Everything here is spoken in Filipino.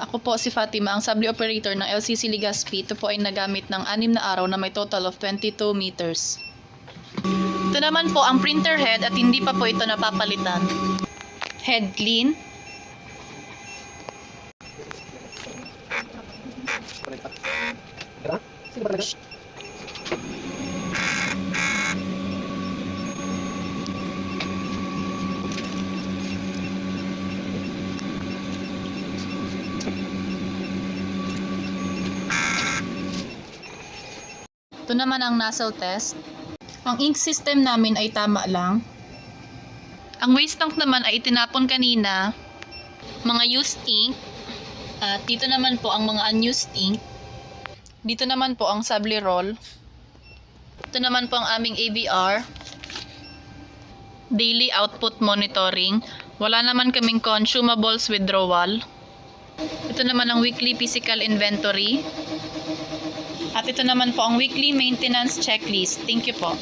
Ako po si Fatima, ang subli operator ng LCC Legazpi. Ito po ay nagamit ng 6 na araw na may total of 22 meters. Ito naman po ang printer head at hindi pa po ito napapalitan. Head clean. Ito naman ang nozzle test. Ang ink system namin ay tama lang. Ang waste tank naman ay itinapon kanina. Mga used ink. At dito naman po ang mga unused ink. Dito naman po ang subli roll. Ito naman po ang aming ABR. Daily output monitoring. Wala naman kaming consumables withdrawal. Ito naman ang weekly physical inventory. At ito naman po ang weekly maintenance checklist. Thank you po.